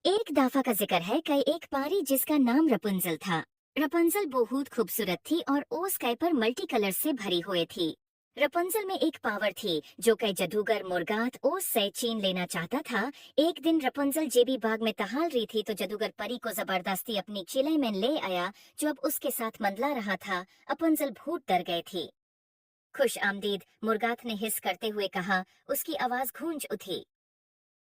एक दफा का जिक्र है कि एक पारी जिसका नाम रपुंजल था। रपुंजल बहुत खूबसूरत थी और ओ स्काई पर मल्टी कलर से भरी हुई थी। रपुंजल में एक पावर थी जो कई जादूगर मुर्गात ओस से छीन लेना चाहता था। एक दिन रपुंजल जेबी बाग में टहल रही थी तो जादूगर परी को जबरदस्ती अपनी किले में ले आया जो अब उसके साथ मंडला रहा था। रपुंजल बहुत डर गई थी। खुश आमदीद, मुर्गात ने हिस करते हुए कहा। उसकी आवाज गूंज उठी।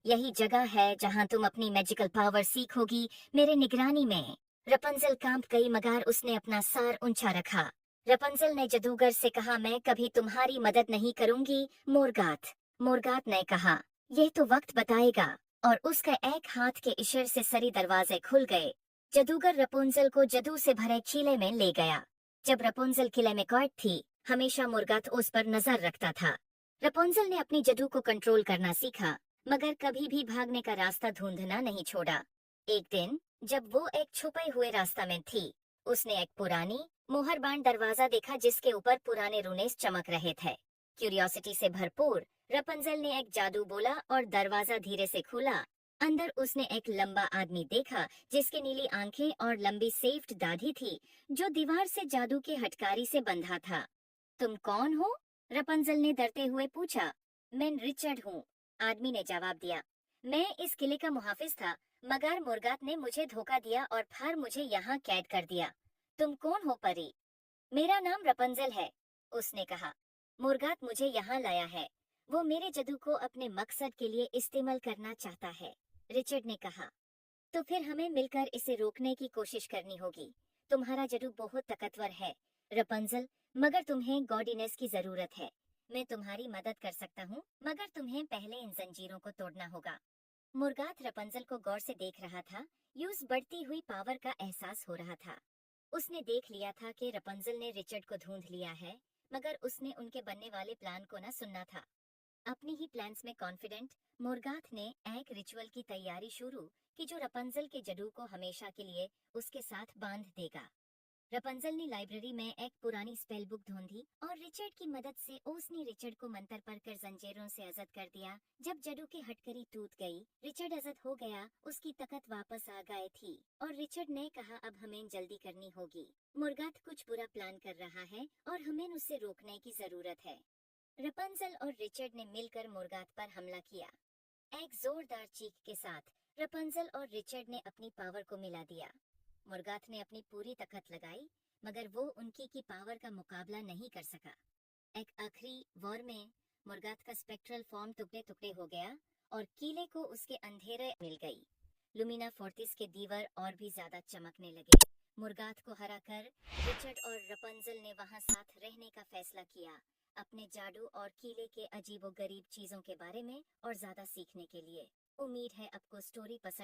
यही जगह है जहां तुम अपनी मैजिकल पावर सीखोगी, मेरे निगरानी में। रपंजल कांप गई मगर उसने अपना सार ऊंचा रखा। रपंजल ने जादूगर से कहा, मैं कभी तुम्हारी मदद नहीं करूंगी मोरगात। मोरगात ने कहा, यह तो वक्त बताएगा। और उसके एक हाथ के इशारे से सारे दरवाजे खुल गए। जादूगर रपुंजल को जादू से भरे किले में ले गया। जब रपुंजल किले में कैद थी, हमेशा मुर्गात उस पर नजर रखता था। रपुंजल ने अपनी जादू को कंट्रोल करना सीखा, मगर कभी भी भागने का रास्ता ढूंढना नहीं छोड़ा। एक दिन जब वो एक छुपे हुए रास्ता में थी, उसने एक पुरानी मोहरबान दरवाजा देखा जिसके ऊपर पुराने रुनेस चमक रहे थे। क्यूरियोसिटी से भरपूर रपंजल ने एक जादू बोला और दरवाजा धीरे से खुला। अंदर उसने एक लंबा आदमी देखा जिसकी नीली आंखें और लंबी सेफ्ट दाढ़ी थी, जो दीवार से जादू के हटकारी से बंधा था। तुम कौन हो? रपंजल ने डरते हुए पूछा। मैं रिचर्ड हूँ, आदमी ने जवाब दिया। मैं इस किले का मुहाफिज था, मगर मुर्गात ने मुझे धोखा दिया और फिर मुझे यहाँ कैद कर दिया। तुम कौन हो परी? मेरा नाम रपंजल है, उसने कहा। मुर्गात मुझे यहाँ लाया है। वो मेरे जादू को अपने मकसद के लिए इस्तेमाल करना चाहता है, रिचर्ड ने कहा। तो फिर हमें मिलकर इसे रोकने की कोशिश करनी होगी। तुम्हारा जादू बहुत ताकतवर है रपंजल, मगर तुम्हें गॉडिनेस की जरूरत है। मैं तुम्हारी मदद कर सकता हूँ, मगर तुम्हें पहले इन जंजीरों को तोड़ना होगा। मुर्गात रपंजल को गौर से देख रहा था। यूज बढ़ती हुई पावर का एहसास हो रहा था। उसने देख लिया था कि रपंजल ने रिचर्ड को ढूंढ लिया है, मगर उसने उनके बनने वाले प्लान को न सुनना था। अपनी ही प्लान्स में कॉन्फिडेंट, मुर्गाथ ने एक रिचुअल की तैयारी शुरू की जो रपंजल के जादू को हमेशा के लिए उसके साथ बांध देगा। रपंजल ने लाइब्रेरी में एक पुरानी स्पेल बुक ढूंढी और रिचर्ड की मदद से उसने रिचर्ड को मंत्र पढ़कर जंजीरों से आजाद कर दिया। जब जादू की हटकड़ी टूट गई, रिचर्ड आजाद हो गया, उसकी ताकत वापस आ गई थी और रिचर्ड ने कहा, अब हमें जल्दी करनी होगी। मुर्गाथ कुछ बुरा प्लान कर रहा है और हमें उसे रोकने की जरूरत है। रपंजल और रिचर्ड ने मिलकर मुर्गात पर हमला किया। एक जोरदार चीख के साथ रपंजल और रिचर्ड ने अपनी पावर को मिला दिया। मुर्गात ने अपनी पूरी ताकत लगाई, मगर वो उनकी की पावर का मुकाबला नहीं कर सका। एक आखिरी वॉर में मुर्गात का स्पेक्ट्रल फॉर्म टुकड़े टुकड़े हो गया और किले को उसके अंधेरे मिल गई। लुमिना फोर्टिस के दीवार और भी ज्यादा चमकने लगे। मुर्गात को हराकर रिचर्ड और रपंजल ने वहां साथ रहने का फैसला किया, अपने जादू और किले के अजीबो गरीब चीजों के बारे में और ज्यादा सीखने के लिए। उम्मीद है आपको स्टोरी पसंद